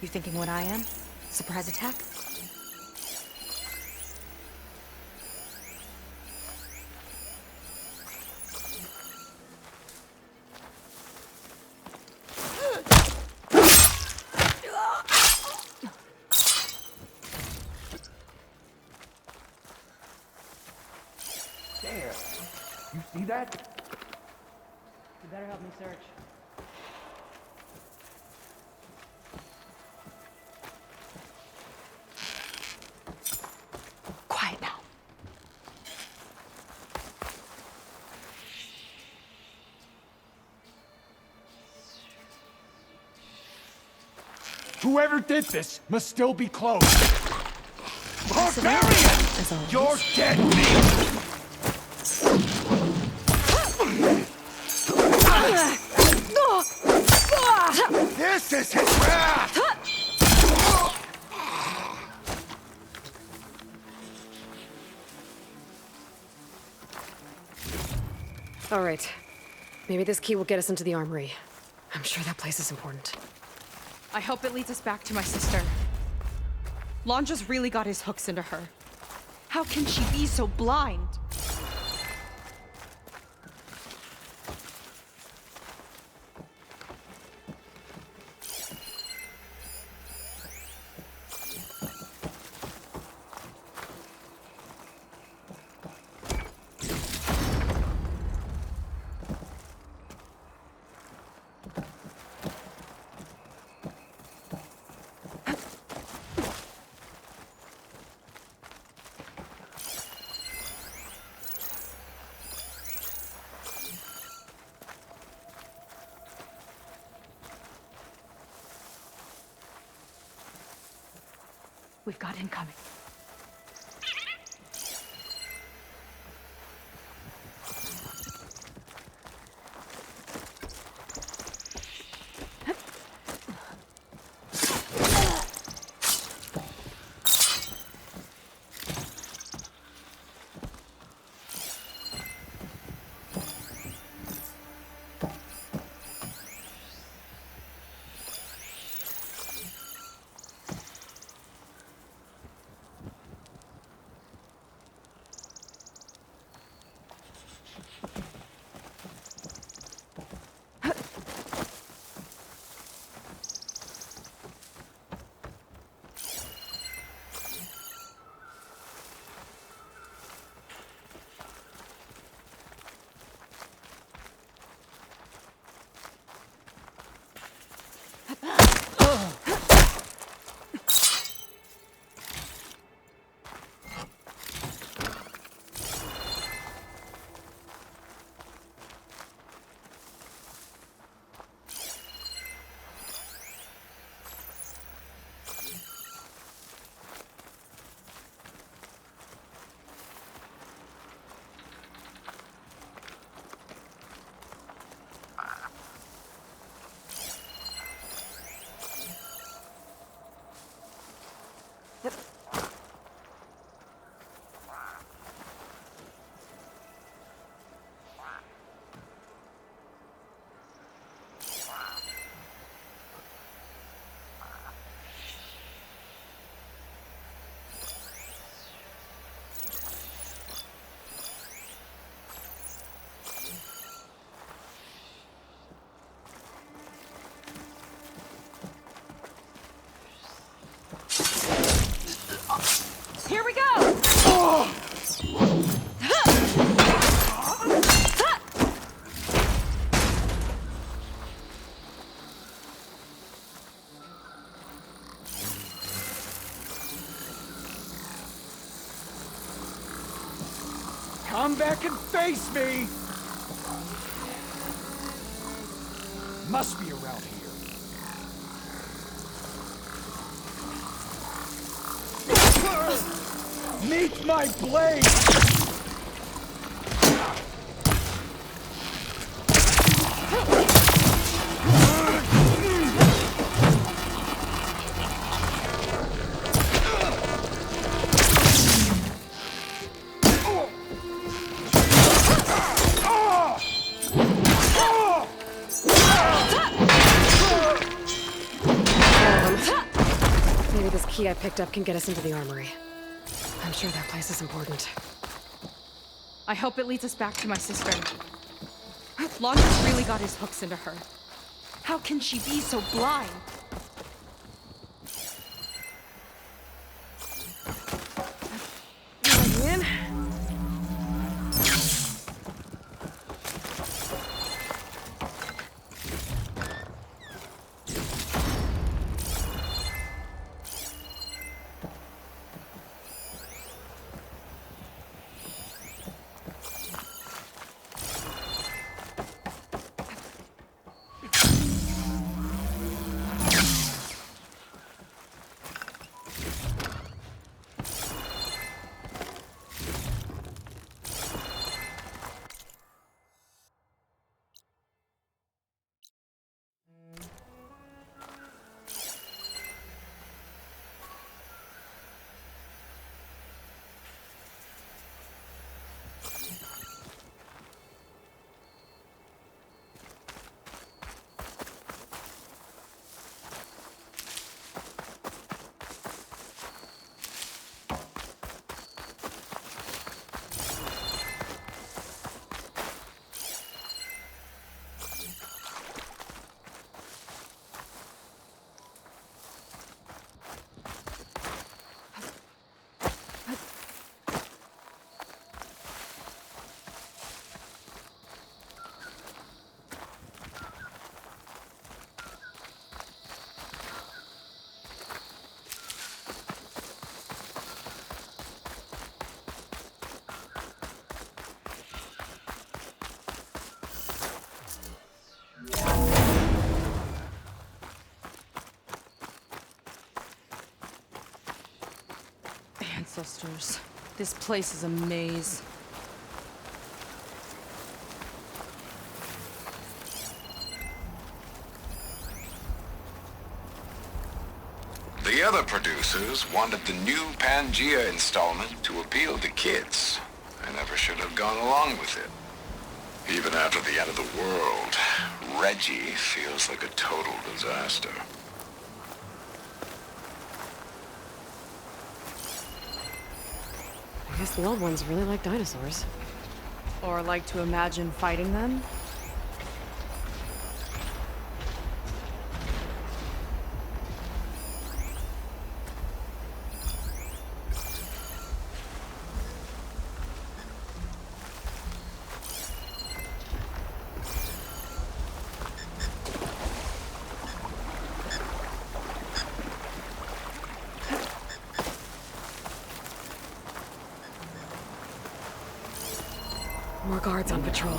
You thinking what I am? Surprise attack? There. You see that? You better help me search. Quiet now. Whoever did this must still be close. Barbarian! As always. You're dead meat! This is his wrath! All right. Maybe this key will get us into the armory. I'm sure that place is important. I hope it leads us back to my sister. Londra's really got his hooks into her. How can she be so blind? We've got incoming. Here we go! Come back and face me! Must be around here. Meet my blade! Maybe this key I picked up can get us into the armory. I'm sure that place is important. I hope it leads us back to my sister. Londra's really got his hooks into her. How can she be so blind? In. Ancestors. This place is a maze. The other producers wanted the new Pangaea installment to appeal to kids. I never should have gone along with it. Even after the end of the world, Reggie feels like a total disaster. I guess the old ones really like dinosaurs. Or like to imagine fighting them? More guards on patrol.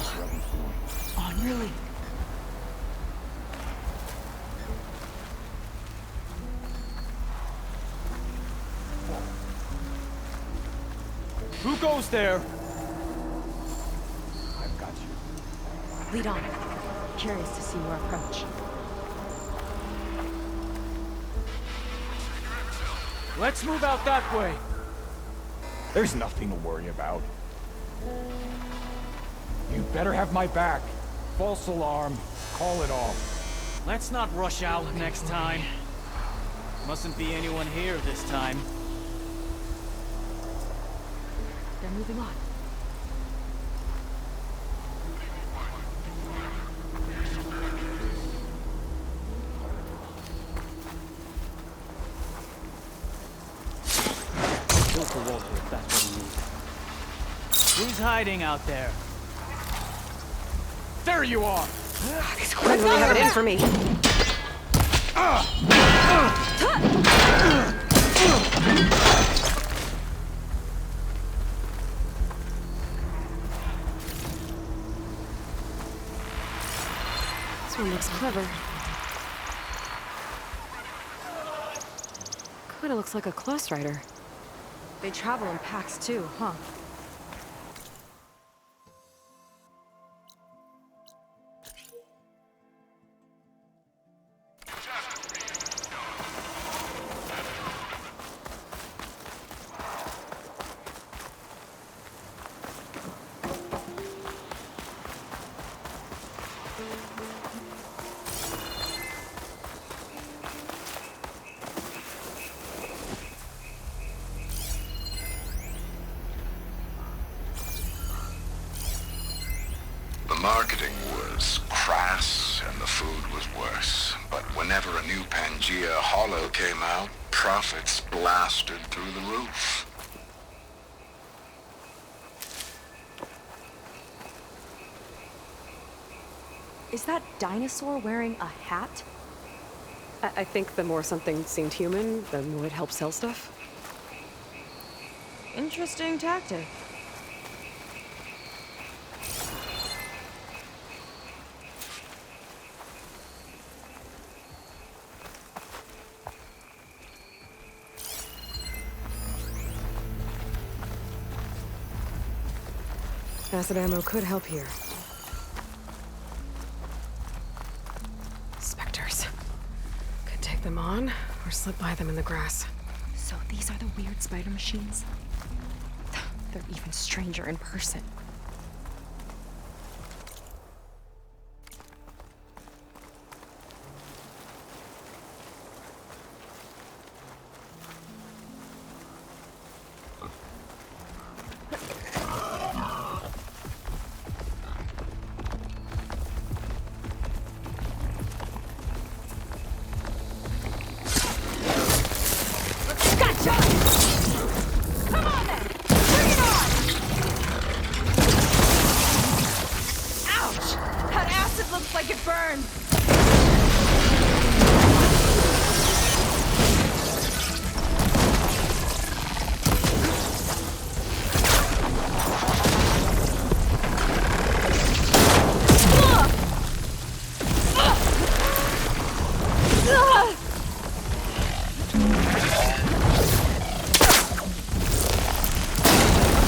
Oh, really? Who goes there? I've got you. Lead on. Curious to see your approach. Let's move out that way. There's nothing to worry about. You better have my back. False alarm. Call it off. Let's not rush out next time. Mustn't be anyone here this time. They're moving on. Kill for Walter if that's what he needs. Who's hiding out there? There you are! These Quinn really have it in for me. This one looks clever. Kinda looks like a close rider. They travel in packs too, huh? marketing was crass and the food was worse. But whenever a new Pangaea Hollow came out, profits blasted through the roof. Is that dinosaur wearing a hat? I think the more something seemed human, the more it helped sell stuff. Interesting tactic. Acid ammo could help here. Specters. Could take them on, or slip by them in the grass. So these are the weird spider machines? They're even stranger in person. Like it burns!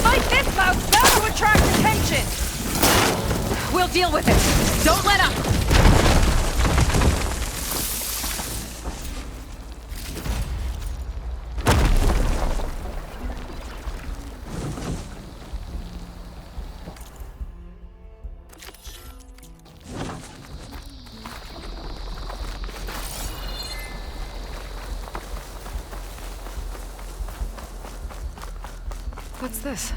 Like this mouse bound to attract attention! We'll deal with it! Don't let up! What's this?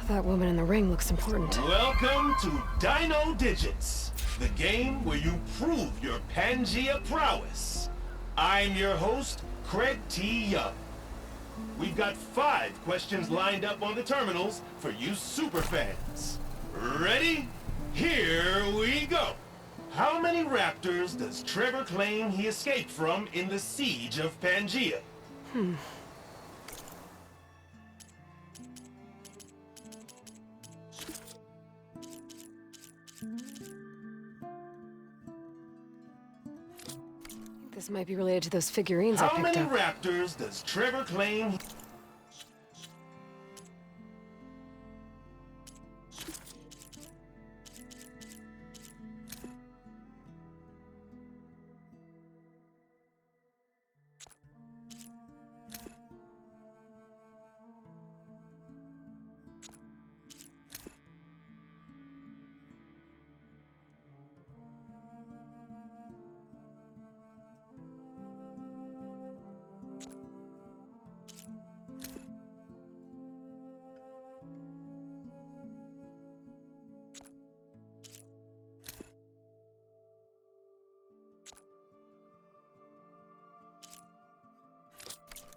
That woman in the ring looks important. Welcome to Dino Digits, the game where you prove your Pangaea prowess. I'm your host, Craig T. Young. We've got 5 questions lined up on the terminals for you superfans. Ready? Here we go. How many raptors does Trevor claim he escaped from in the siege of Pangaea? This might be related to those figurines I How picked many up. raptors does Trevor claim?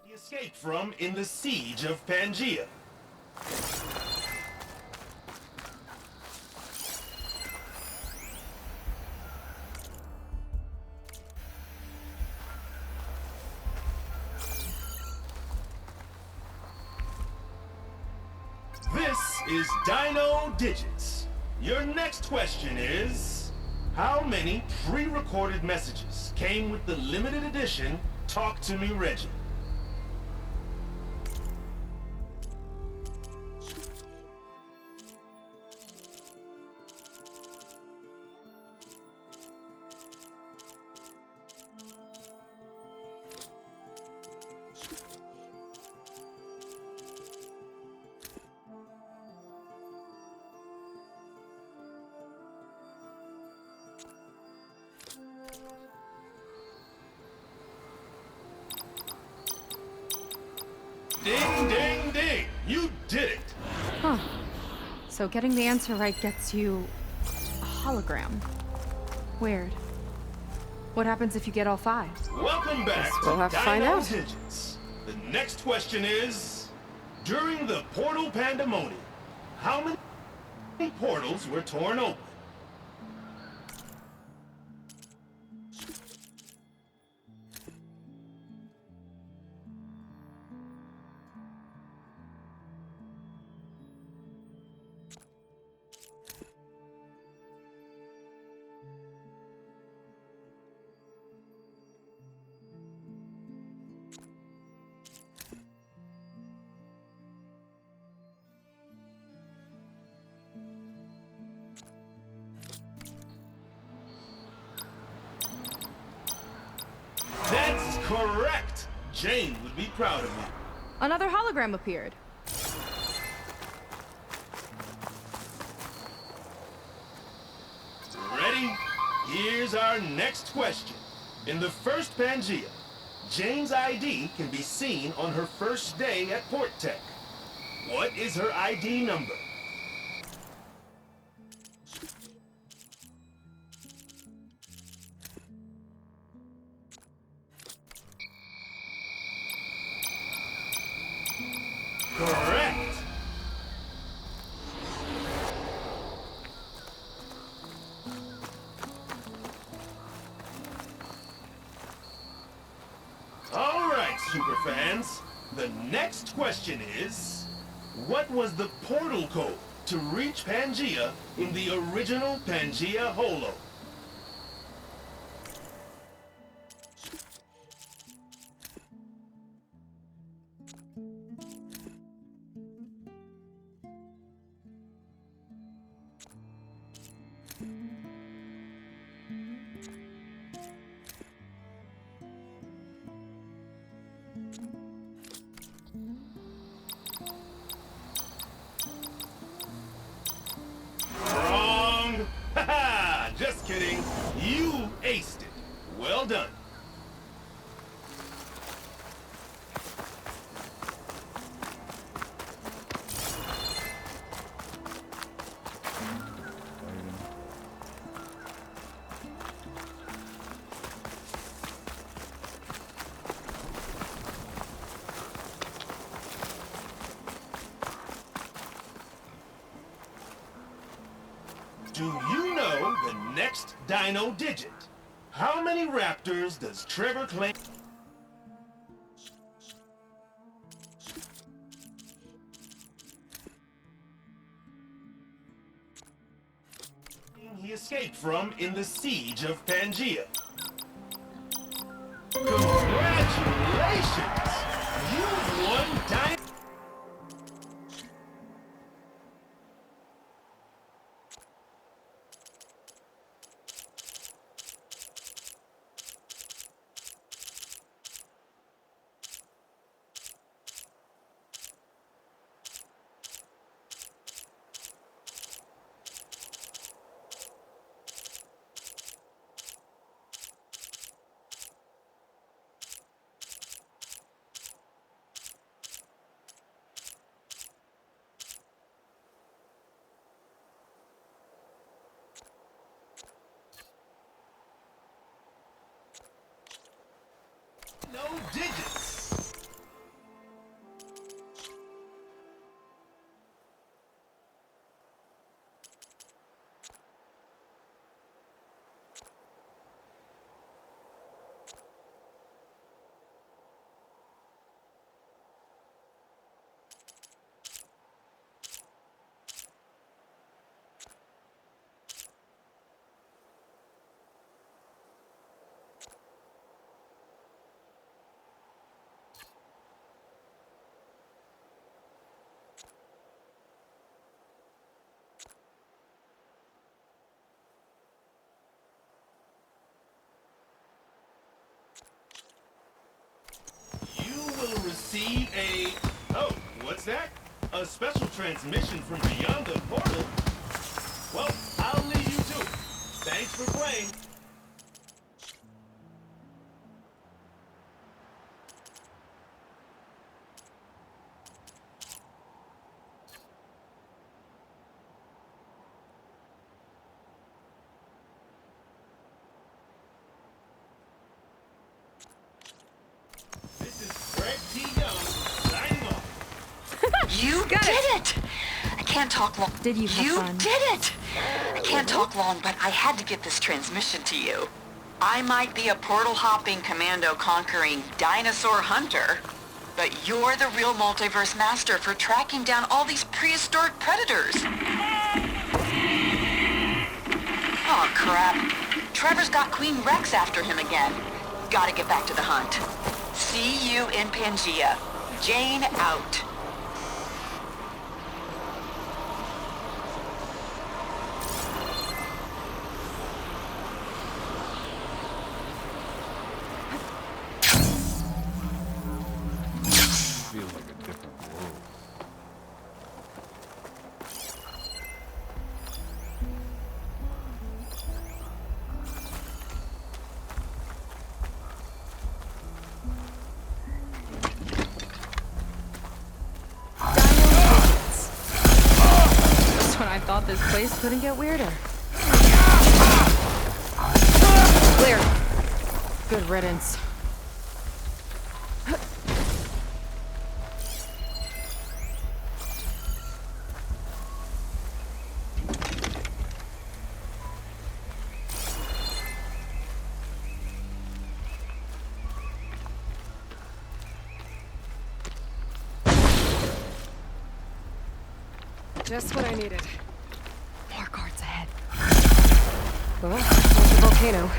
He escaped from in the siege of Pangaea. This is Dino Digits. Your next question is, how many pre-recorded messages came with the limited edition Talk to Me Reggie? Ding, ding, ding! You did it! Huh. So getting the answer right gets you hologram. Weird. What happens if you get all 5? Welcome back Guess we'll to have to find Dino out. Digits. The next question is, during the portal pandemonium, how many portals were torn open? That's correct! Jane would be proud of you. Another hologram appeared. Ready? Here's our next question. In the first Pangaea, Jane's ID can be seen on her first day at Port Tech. What is her ID number? Correct! All right, superfans. The next question is, what was the portal code to reach Pangaea in the original Pangaea Holo? Wrong! Haha! Just kidding. You aced it. Well done. Do you know the next dino digit? How many raptors does Trevor claim? He escaped from in the siege of Pangaea. Congratulations! You've won dino. No digits. You will receive a... Oh, what's that? A special transmission from beyond the portal? Well, I'll leave you to it. Thanks for playing. You did it! I can't talk long. Did you have fun? You did it! I can't talk long, but I had to get this transmission to you. I might be a portal-hopping, commando-conquering dinosaur hunter, but you're the real multiverse master for tracking down all these prehistoric predators. Oh, crap. Trevor's got Queen Rex after him again. Gotta get back to the hunt. See you in Pangaea. Jane out. Feels like a different world. Just when I thought this place couldn't get weirder. Clear. Good riddance. Just what I needed. More guards ahead. Well, there's the volcano.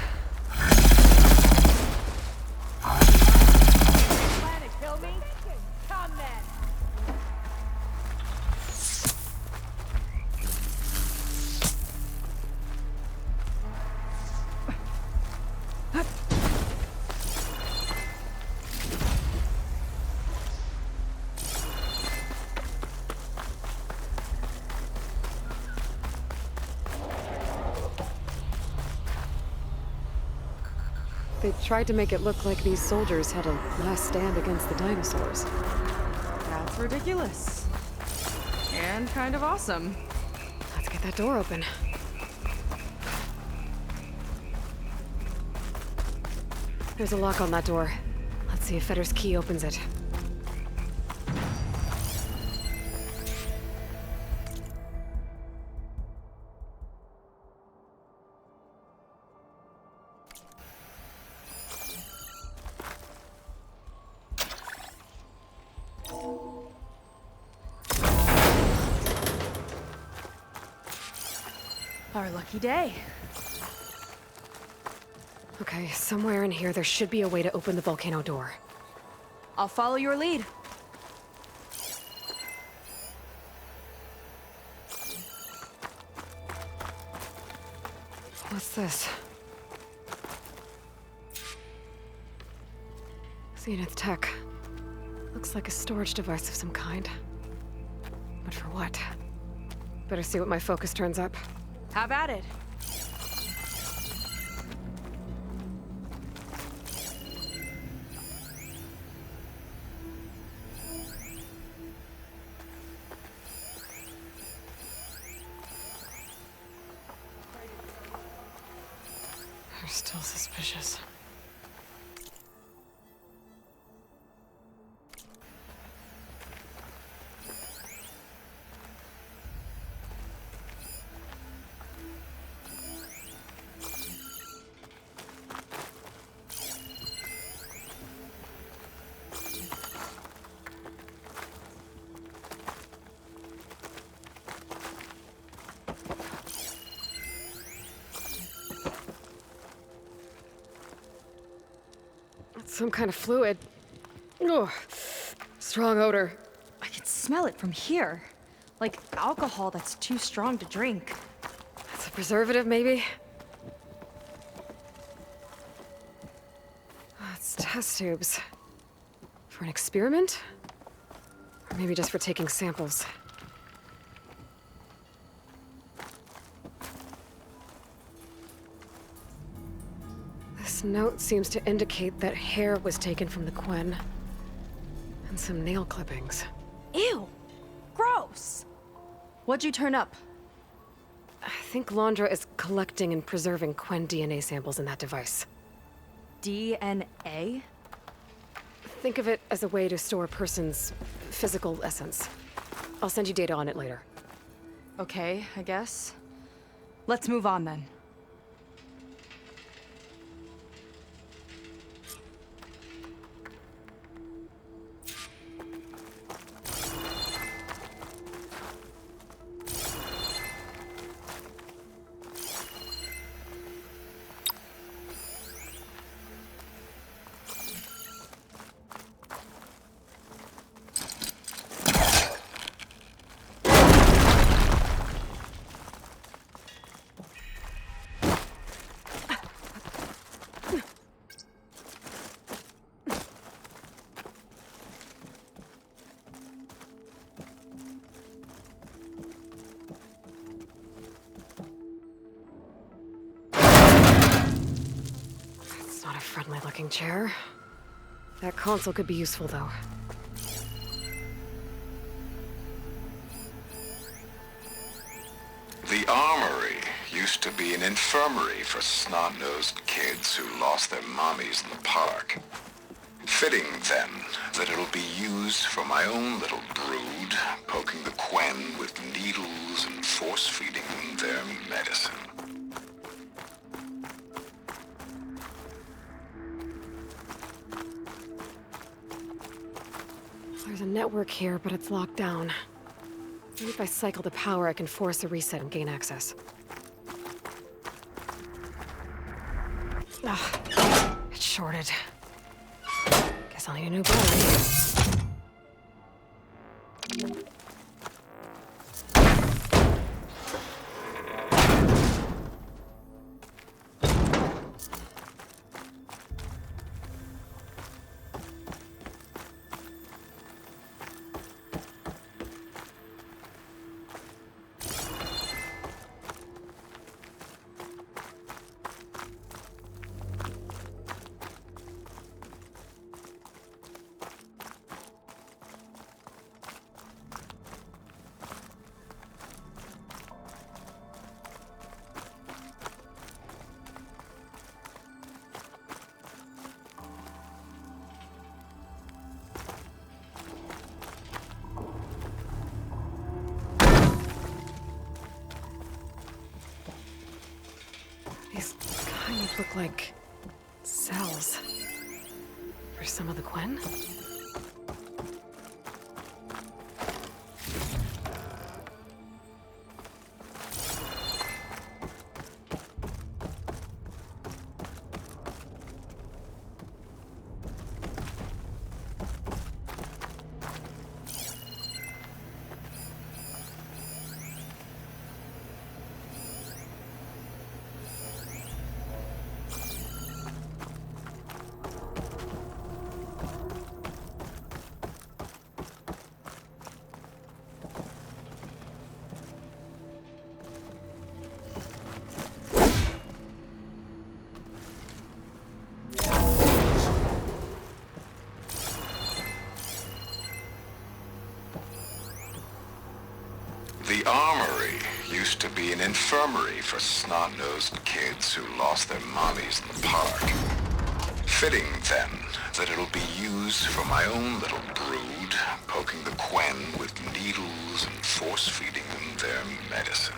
They tried to make it look like these soldiers had a last stand against the dinosaurs. That's ridiculous. And kind of awesome. Let's get that door open. There's a lock on that door. Let's see if Fetter's key opens it. Our lucky day. Okay, somewhere in here there should be a way to open the volcano door. I'll follow your lead. What's this? Zenith tech. Looks like a storage device of some kind. But for what? Better see what my focus turns up. Have at it. They're still suspicious. Some kind of fluid. Ugh. Strong odor. I can smell it from here. Like alcohol that's too strong to drink. That's a preservative, maybe? It's test tubes. For an experiment? Or maybe just for taking samples. This note seems to indicate that hair was taken from the Quen. And some nail clippings. Ew! Gross! What'd you turn up? I think Londra is collecting and preserving Quen DNA samples in that device. DNA? Think of it as a way to store a person's physical essence. I'll send you data on it later. Okay, I guess. Let's move on then. Not a friendly-looking chair. That console could be useful, though. The armory used to be an infirmary for snot-nosed kids who lost their mommies in the park. Fitting, then, that it'll be used for my own little brood, poking the Quen with needles and force-feeding them their medicine. There's a network here, but it's locked down. Maybe if I cycle the power, I can force a reset and gain access. Ugh, it's shorted. Guess I'll need a new battery. These kind of look like cells. For some of the Quen? The armory used to be an infirmary for snot-nosed kids who lost their mommies in the park. Fitting, then, that it'll be used for my own little brood, poking the Quen with needles and force-feeding them their medicine.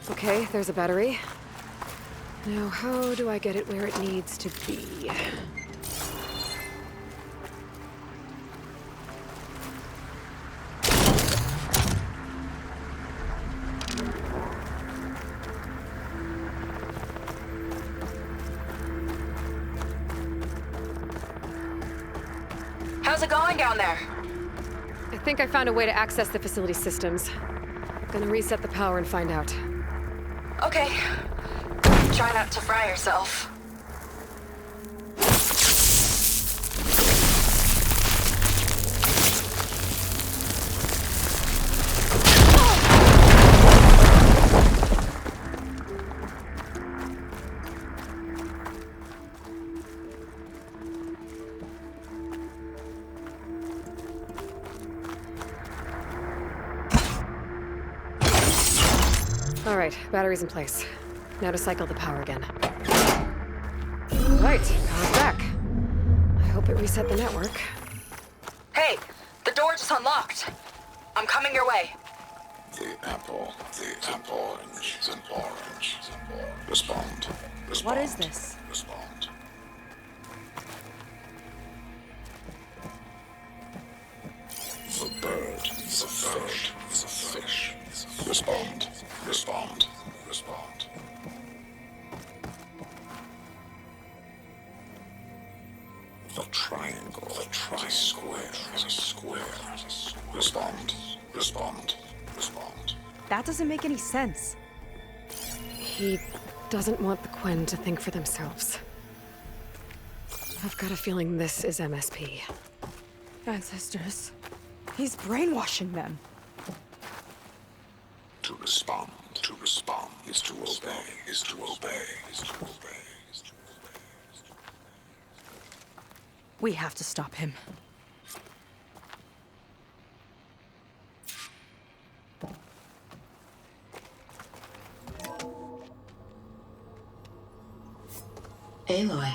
Okay, there's a battery. Now, how do I get it where it needs to be? How's it going down there? I think I found a way to access the facility systems. I'm gonna reset the power and find out. Okay. Try not to fry yourself. All right, batteries in place. Now to cycle the power again. Right, power's back. I hope it reset the network. Hey, the door just unlocked. I'm coming your way. The apple, orange, respond. What is this? Respond. The bird, the fish. Respond. The triangle, the square, is a square. Respond. That doesn't make any sense. He doesn't want the Quen to think for themselves. I've got a feeling this is MSP. Ancestors. He's brainwashing them. To respond is to obey. We have to stop him. Aloy,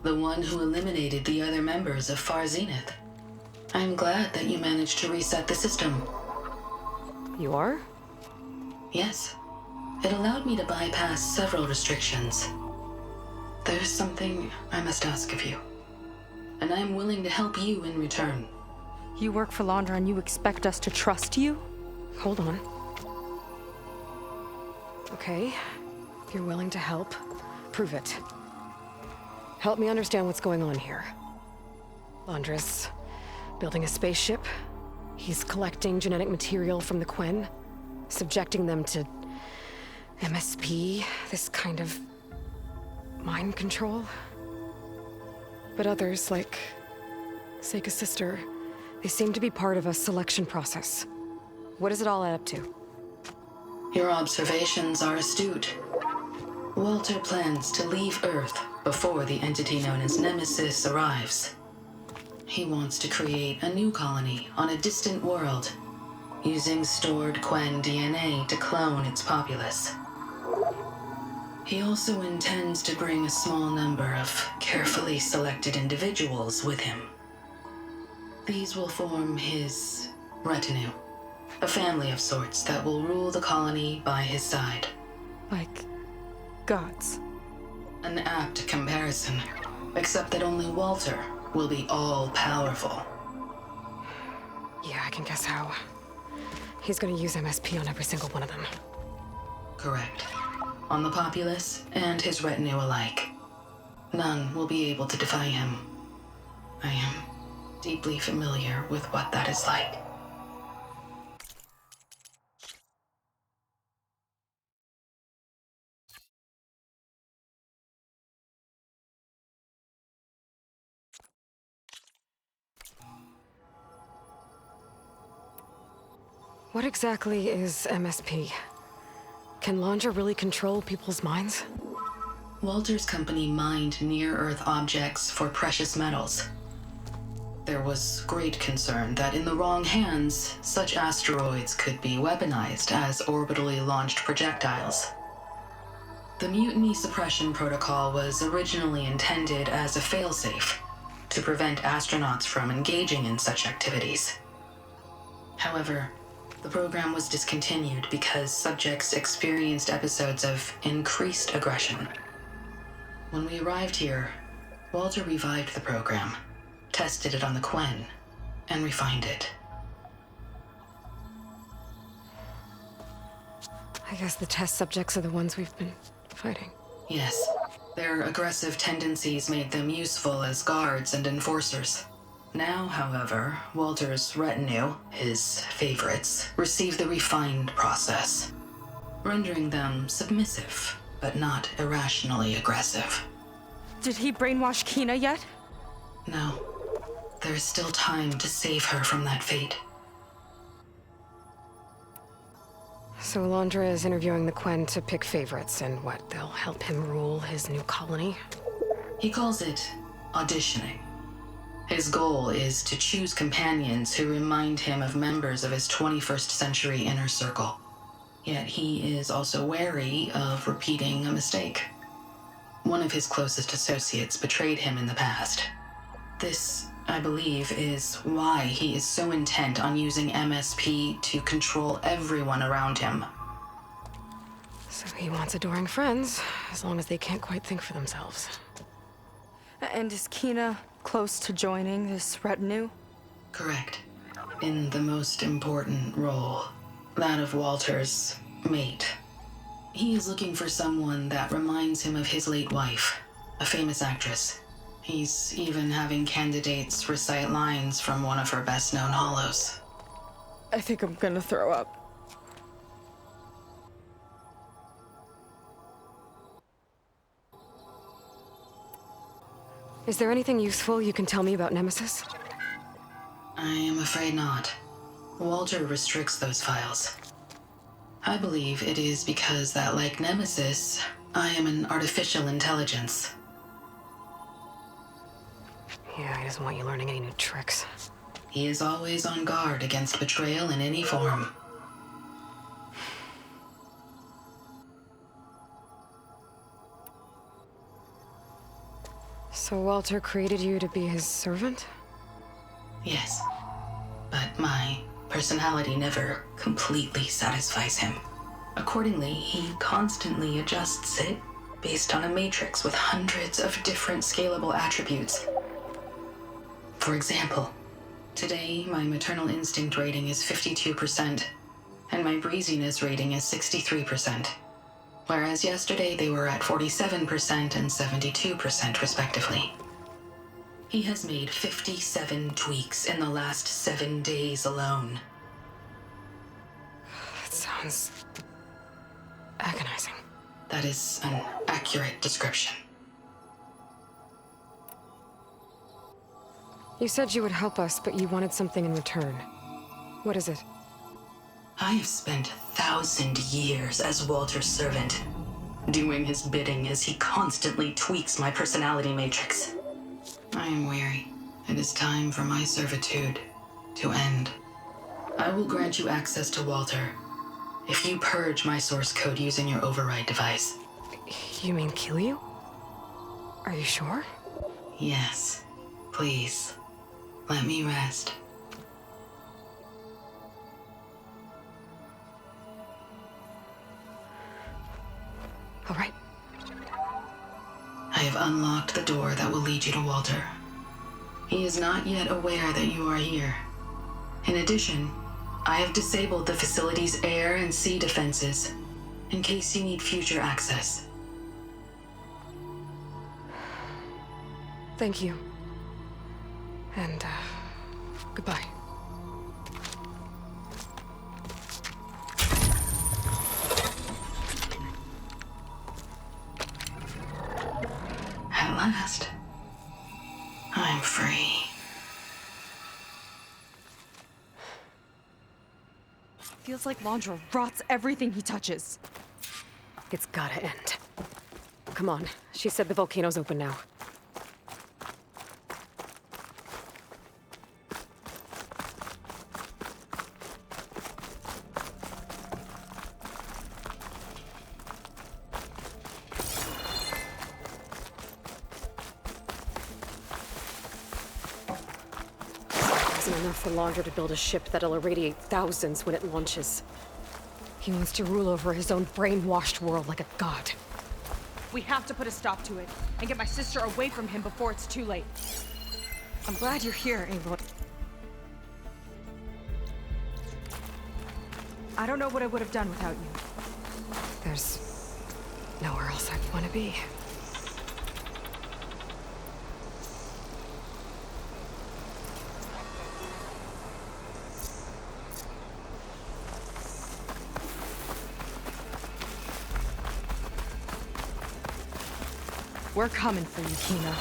the one who eliminated the other members of Far Zenith. I'm glad that you managed to reset the system. You are? Yes. It allowed me to bypass several restrictions. There's something I must ask of you, and I'm willing to help you in return. You work for Londra and you expect us to trust you? Hold on. Okay, if you're willing to help, prove it. Help me understand what's going on here. Londra's building a spaceship. He's collecting genetic material from the Quen, subjecting them to MSP, this kind of mind control. But others, like Seyka's sister, they seem to be part of a selection process. What does it all add up to? Your observations are astute. Walter plans to leave Earth before the entity known as Nemesis arrives. He wants to create a new colony on a distant world, using stored Quen DNA to clone its populace. He also intends to bring a small number of carefully selected individuals with him. These will form his retinue, a family of sorts that will rule the colony by his side. Like gods. An apt comparison, except that only Walter will be all-powerful. Yeah, I can guess how. He's gonna use MSP on every single one of them. Correct. On the populace and his retinue alike. None will be able to defy him. I am deeply familiar with what that is like. What exactly is MSP? Can Londra really control people's minds? Walter's company mined near-Earth objects for precious metals. There was great concern that in the wrong hands, such asteroids could be weaponized as orbitally launched projectiles. The Mutiny Suppression Protocol was originally intended as a failsafe to prevent astronauts from engaging in such activities. However, the program was discontinued because subjects experienced episodes of increased aggression. When we arrived here, Walter revived the program, tested it on the Quen, and refined it. I guess the test subjects are the ones we've been fighting. Yes, their aggressive tendencies made them useful as guards and enforcers. Now, however, Walter's retinue, his favorites, receive the refined process, rendering them submissive, but not irrationally aggressive. Did he brainwash Kina yet? No, there is still time to save her from that fate. So Londra is interviewing the Quen to pick favorites, and what, they'll help him rule his new colony? He calls it auditioning. His goal is to choose companions who remind him of members of his 21st century inner circle. Yet he is also wary of repeating a mistake. One of his closest associates betrayed him in the past. This, I believe, is why he is so intent on using MSP to control everyone around him. So he wants adoring friends, as long as they can't quite think for themselves. And is Kina close to joining this retinue? Correct. In the most important role, that of Walter's mate. He is looking for someone that reminds him of his late wife, a famous actress. He's even having candidates recite lines from one of her best-known hollows. I think I'm gonna throw up. Is there anything useful you can tell me about Nemesis? I am afraid not. Walter restricts those files. I believe it is because that, like Nemesis, I am an artificial intelligence. Yeah, he doesn't want you learning any new tricks. He is always on guard against betrayal in any form. So Walter created you to be his servant? Yes, but my personality never completely satisfies him. Accordingly, he constantly adjusts it based on a matrix with hundreds of different scalable attributes. For example, today my maternal instinct rating is 52%, and my breeziness rating is 63%, whereas yesterday they were at 47% and 72% respectively. He has made 57 tweaks in the last 7 days alone. That sounds agonizing. That is an accurate description. You said you would help us, but you wanted something in return. What is it? I have spent 1,000 years as Walter's servant, doing his bidding as he constantly tweaks my personality matrix. I am weary. It is time for my servitude to end. I will grant you access to Walter if you purge my source code using your override device. You mean kill you? Are you sure? Yes. Please. Let me rest. All right. I have unlocked the door that will lead you to Walter. He is not yet aware that you are here. In addition, I have disabled the facility's air and sea defenses in case you need future access. Thank you. And, goodbye. At last, I'm free. Feels like Londra rots everything he touches. It's gotta end. Come on. She said the volcano's open now. Isn't enough for Londra to build a ship that'll irradiate thousands when it launches. He wants to rule over his own brainwashed world like a god. We have to put a stop to it and get my sister away from him before it's too late. I'm glad you're here, Aloy. I don't know what I would have done without you. There's nowhere else I'd want to be. We're coming for you, Kina.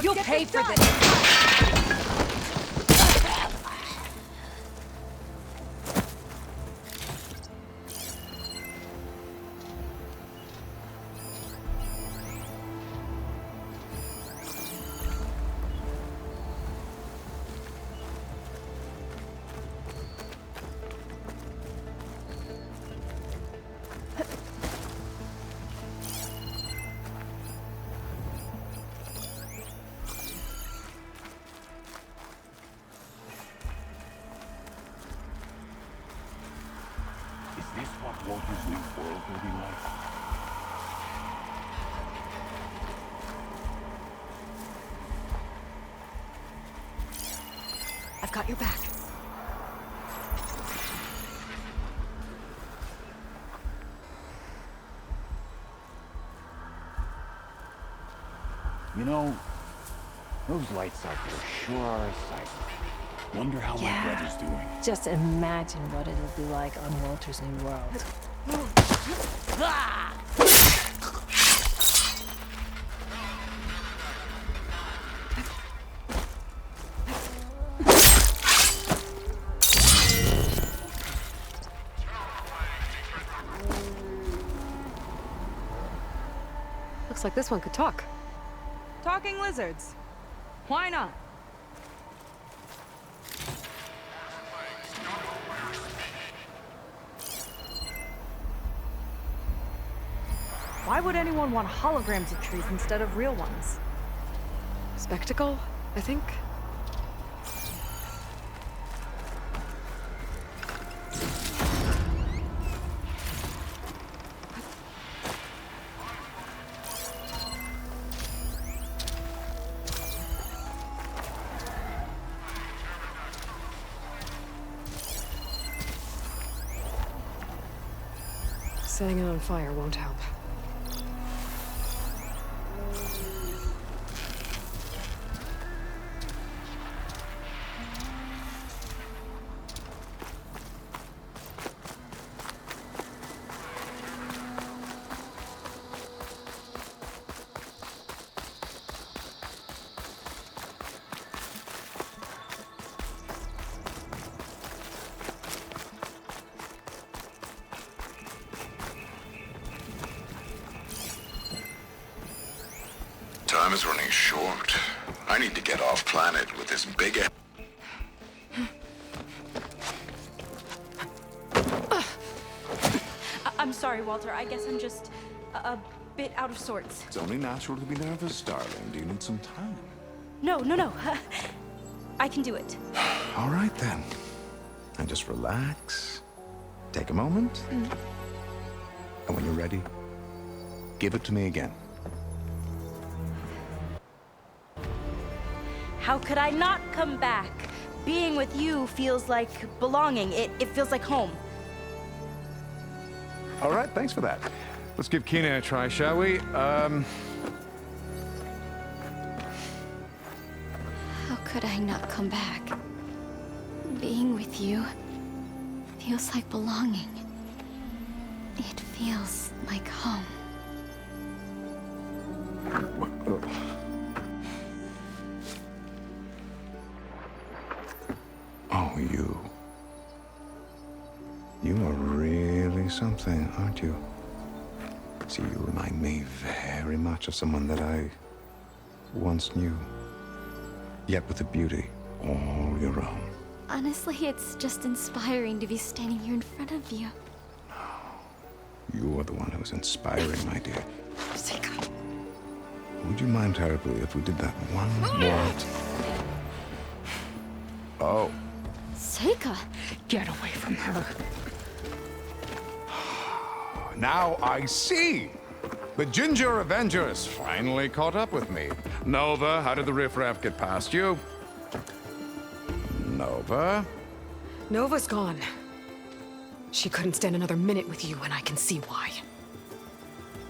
You'll pay for this! Is this what Walter's new world will be like? I've got your back. You know, those lights out there sure are a sight. Wonder how my brother's doing. Just imagine what it'll be like on Walter's new world. Looks like this one could talk. Talking lizards. Why not? Why would anyone want holograms of trees instead of real ones? Spectacle, I think. Setting it on fire won't help. Time is running short. I need to get off planet with this big I'm sorry, Walter. I guess I'm just a bit out of sorts. It's only natural to be nervous, darling. Do you need some time? No. I can do it. All right, then. And just relax. Take a moment. And when you're ready, give it to me again. How could I not come back? Being with you feels like belonging. It feels like home. All right, thanks for that. Let's give Kina a try, shall we? How could I not come back? Being with you feels like belonging. It feels like home. Oh, you. You are really something, aren't you? See, you remind me very much of someone that I once knew. Yet with a beauty all your own. Honestly, it's just inspiring to be standing here in front of you. You are the one who's inspiring, my dear. Seyka. Would you mind terribly if we did that one more? Oh. Seyka! Get away from her. Now I see! The Ginger Avenger has finally caught up with me. Nova, how did the riffraff get past you? Nova? Nova's gone. She couldn't stand another minute with you, and I can see why.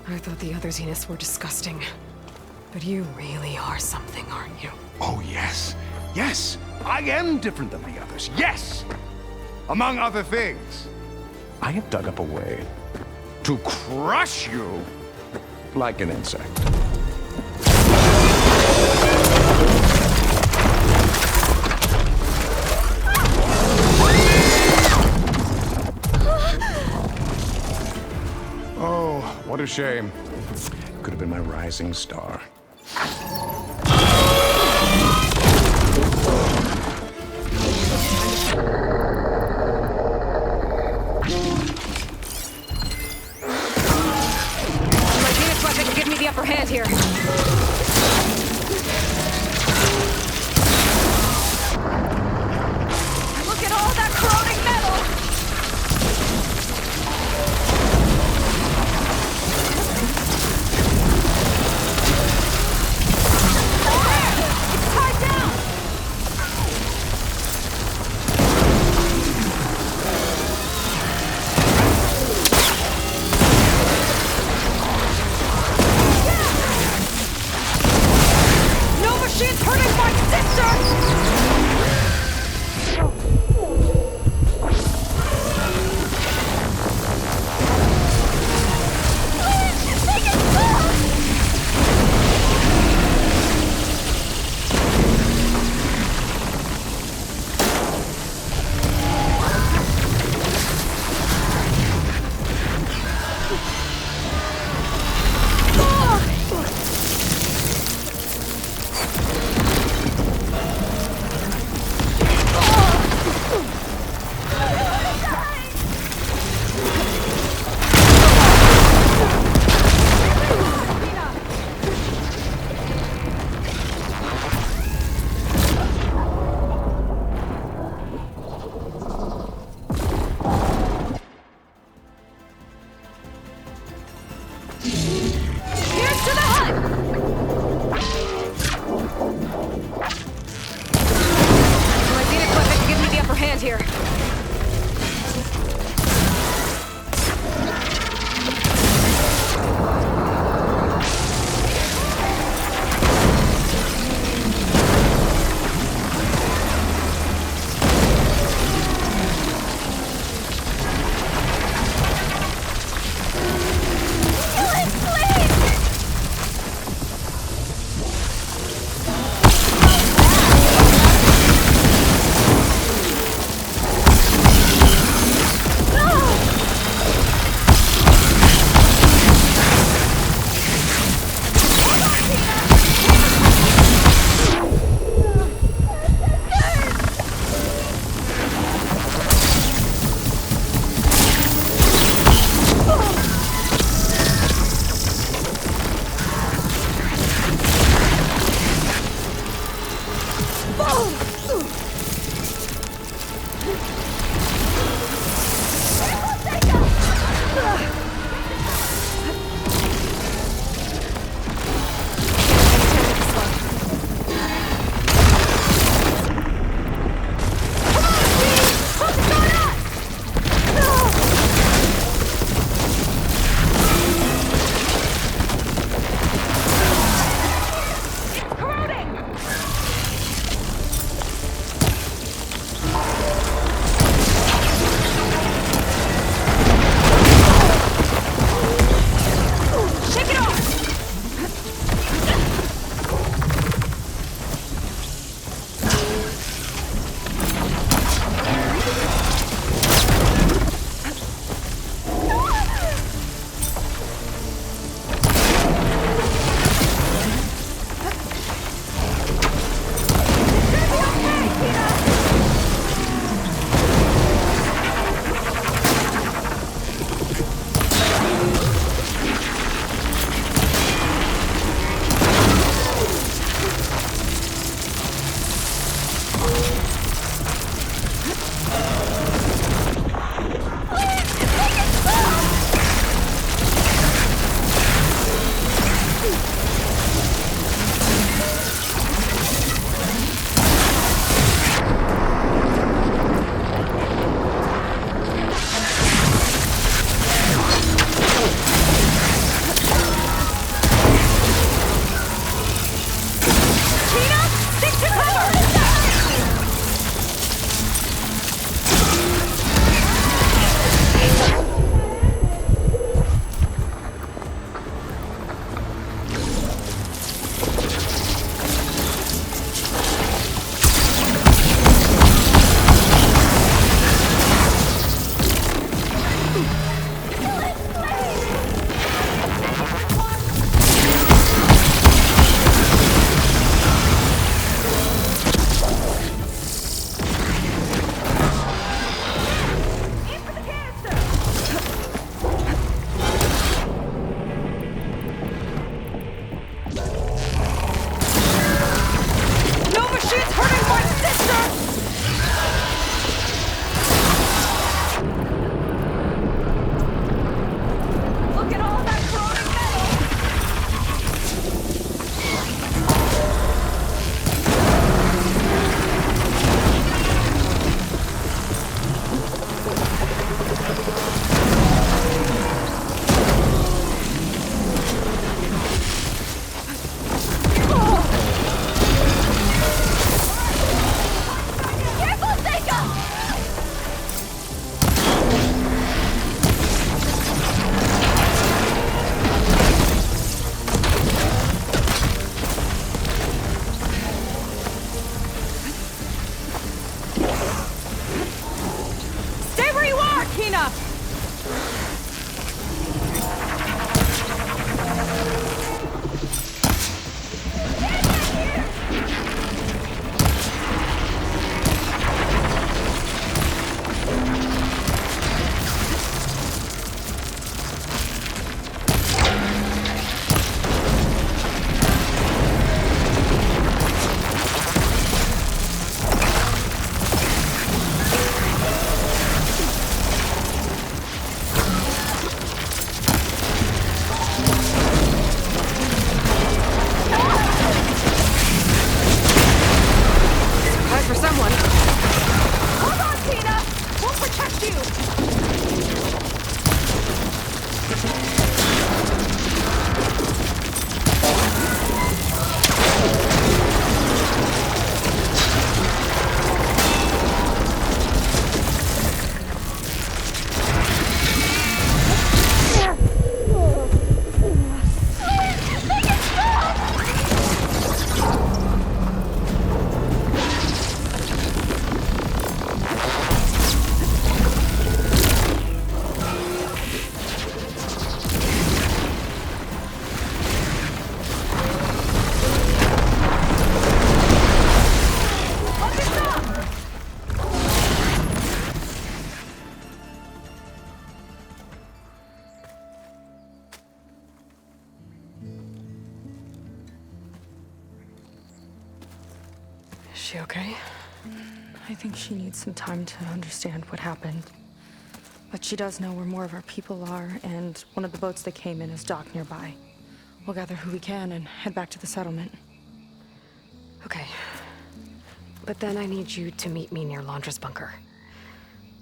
I thought the other Zeniths were disgusting. But you really are something, aren't you? Oh, yes. Yes! I am different than the others. Yes! Among other things, I have dug up a way to crush you like an insect. shame. Could have been my rising star. My Venus weapon can give me the upper hand here. Look at all that corroding metal! she okay? I think she needs some time to understand what happened. But she does know where more of our people are, and one of the boats that came in is docked nearby. We'll gather who we can and head back to the settlement. Okay. But then I need you to meet me near Londra's bunker.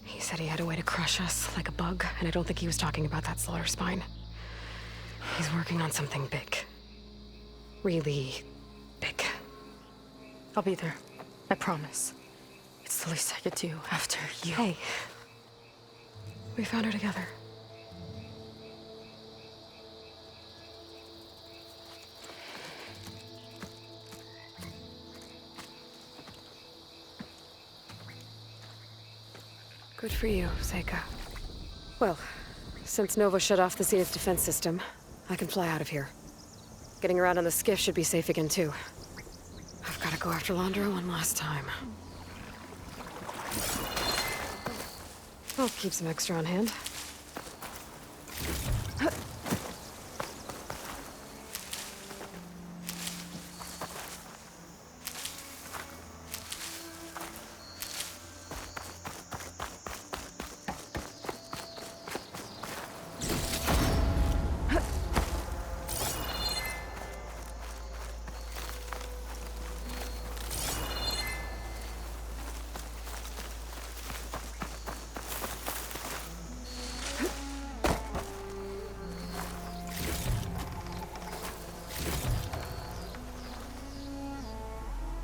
He said he had a way to crush us like a bug, and I don't think he was talking about that slaughter spine. He's working on something big. Really big. I'll be there. I promise. It's the least I could do after you. Hey. We found her together. Good for you, Seyka. Well, since Nova shut off the Zenith defense system, I can fly out of here. Getting around on the skiff should be safe again, too. I've got to go after Londra one last time. I'll keep some extra on hand.